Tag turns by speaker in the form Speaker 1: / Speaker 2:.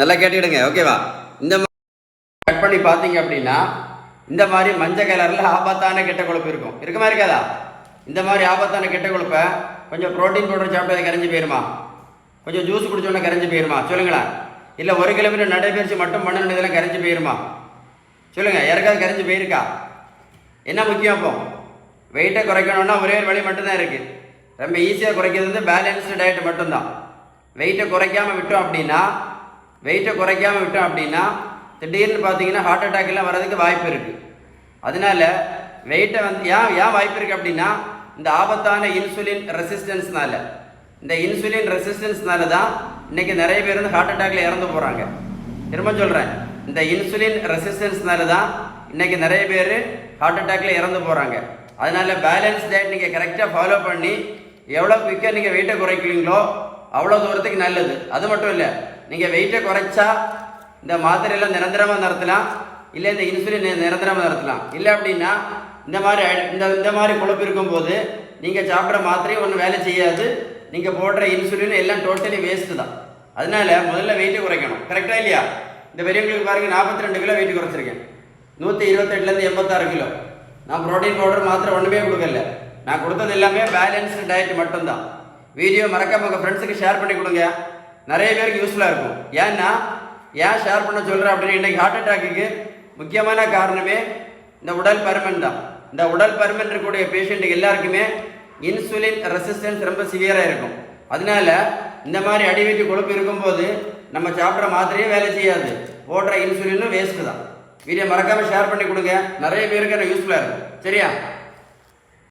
Speaker 1: நல்லா கேட்டுக்கிடுங்க, ஓகேவா? இந்த மாதிரி கட் பண்ணி பார்த்தீங்க அப்படின்னா இந்த மாதிரி மஞ்சள் கலரில் ஆபத்தான கெட்ட கொழுப்பு இருக்குமா இருக்காதா? இந்த மாதிரி ஆபத்தான கெட்ட கொழுப்பை கொஞ்சம் ப்ரோட்டீன் பவுடர் சாப்பிட்டு கரைஞ்சி போயிருமா? கொஞ்சம் ஜூஸ் குடிச்சோன்னே கரைஞ்சி போயிருமா? சொல்லுங்களேன். இல்லை 1 கிலோமீட்டர் நடைபயிற்சி மட்டும் பண்ணணும் இதெல்லாம் கரைஞ்சி போயிருமா? சொல்லுங்கள், யாருக்காவது கரைஞ்சி போயிருக்கா? என்ன முக்கியம்? அப்போ வெயிட்டை குறைக்கணும்னா ஒரே ஒரு வழி மட்டும்தான் இருக்குது. ரொம்ப ஈஸியாக குறைக்கிறது வந்து பேலன்ஸ்டு டயட் மட்டும்தான். வெயிட்டை குறைக்காமல் விட்டோம் அப்படின்னா திடீர்னு பார்த்தீங்கன்னா ஹார்ட் அட்டாக் எல்லாம் வர்றதுக்கு வாய்ப்பு இருக்குது. அதனால வெயிட்டை வந்து ஏன் வாய்ப்பு இருக்குது அப்படின்னா இந்த ஆபத்தான இன்சுலின் ரெசிஸ்டன்ஸ்னால. இந்த இன்சுலின் ரெசிஸ்டன்ஸ்னால தான் இன்றைக்கி நிறைய பேர் வந்து ஹார்ட் அட்டாக்ல இறந்து போகிறாங்க. திரும்ப சொல்கிறேன், இந்த இன்சுலின் ரெசிஸ்டன்ஸ்னால தான் இன்றைக்கி நிறைய பேர் ஹார்ட் அட்டாக்ல இறந்து போகிறாங்க. அதனால பேலன்ஸ் டயட் நீங்கள் கரெக்டாக ஃபாலோ பண்ணி எவ்வளோ குயிக்காக நீங்கள் வெயிட்டை குறைக்கிறீங்களோ அவ்வளோ தூரத்துக்கு நல்லது. அது மட்டும் இல்லை, நீங்கள் வெயிட்டை குறைச்சா இந்த மாத்திரையெல்லாம் நிரந்தரமாக நிறுத்தலாம், இல்லை இந்த இன்சுலின் நிரந்தரமாக நிறுத்தலாம். இல்லை அப்படின்னா இந்த மாதிரி கொழுப்பு இருக்கும்போது நீங்கள் சாப்பிட்ற மாத்திரையும் ஒன்றும் வேலை செய்யாது, நீங்கள் போடுற இன்சுலின் எல்லாம் டோட்டலி வேஸ்ட்டு தான். அதனால முதல்ல வெயிட்டை குறைக்கணும். கரெக்டாக இல்லையா? இந்த பெரியவங்களுக்கு பாருங்கள், 42 கிலோ வெயிட் குறைச்சிருக்கேன். 128லேருந்து 86 கிலோ. நான் ப்ரோட்டீன் பவுடர் மாத்திரை ஒன்றுமே கொடுக்கல. நான் கொடுத்தது எல்லாமே பேலன்ஸ்டு டயட் மட்டும்தான். வீடியோ மறக்காம உங்கள் ஃப்ரெண்ட்ஸுக்கு ஷேர் பண்ணி கொடுங்க, நிறைய பேருக்கு யூஸ்ஃபுல்லாக இருக்கும். ஏன் ஷேர் பண்ண சொல்கிறேன் அப்படின்னு, இன்றைக்கி ஹார்ட் அட்டாக்கு முக்கியமான காரணமே இந்த உடல் பருமன் தான். இந்த உடல் பருமன் இருக்கக்கூடிய பேஷண்ட்டுக்கு எல்லாருக்குமே இன்சுலின் ரெசிஸ்டன்ஸ் ரொம்ப சிவியராக இருக்கும். அதனால இந்த மாதிரி அடிவெட்டி கொழுப்பு இருக்கும்போது நம்ம சாப்பிட்ற மாத்திரையே வேலை செய்யாது, போடுற இன்சுலினும் வேஸ்ட்டு தான். வீடியோ மறக்காமல் ஷேர் பண்ணி கொடுங்க, நிறைய பேருக்கு யூஸ்ஃபுல்லாக இருக்கும். சரியா?